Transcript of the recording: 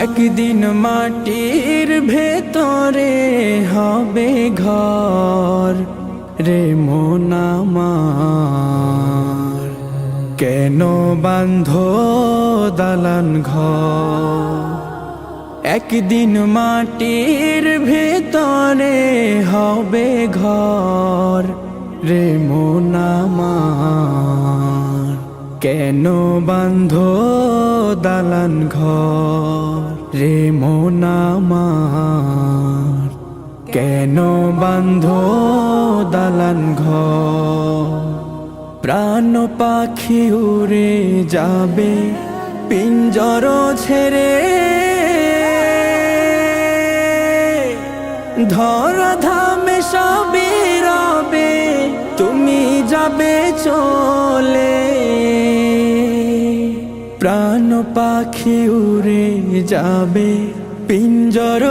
একদিন মাটির ভেতরে হবে ঘর রে মন আমার, কেন বাঁধো দালান ঘর। একদিন মাটির ভেতরে হবে ঘর রে মন আমার, কেন বাঁধো দালান ঘর রে মন আমার, কেন বাঁধো দালান ঘর। প্রাণ পাখি উড়ে যাবে পিঞ্জর ছেড়ে, ধরা ধামে সবই রবে তুমি যাবে চলে। প্রাণ পাখি উড়ে যাবে পিঞ্জর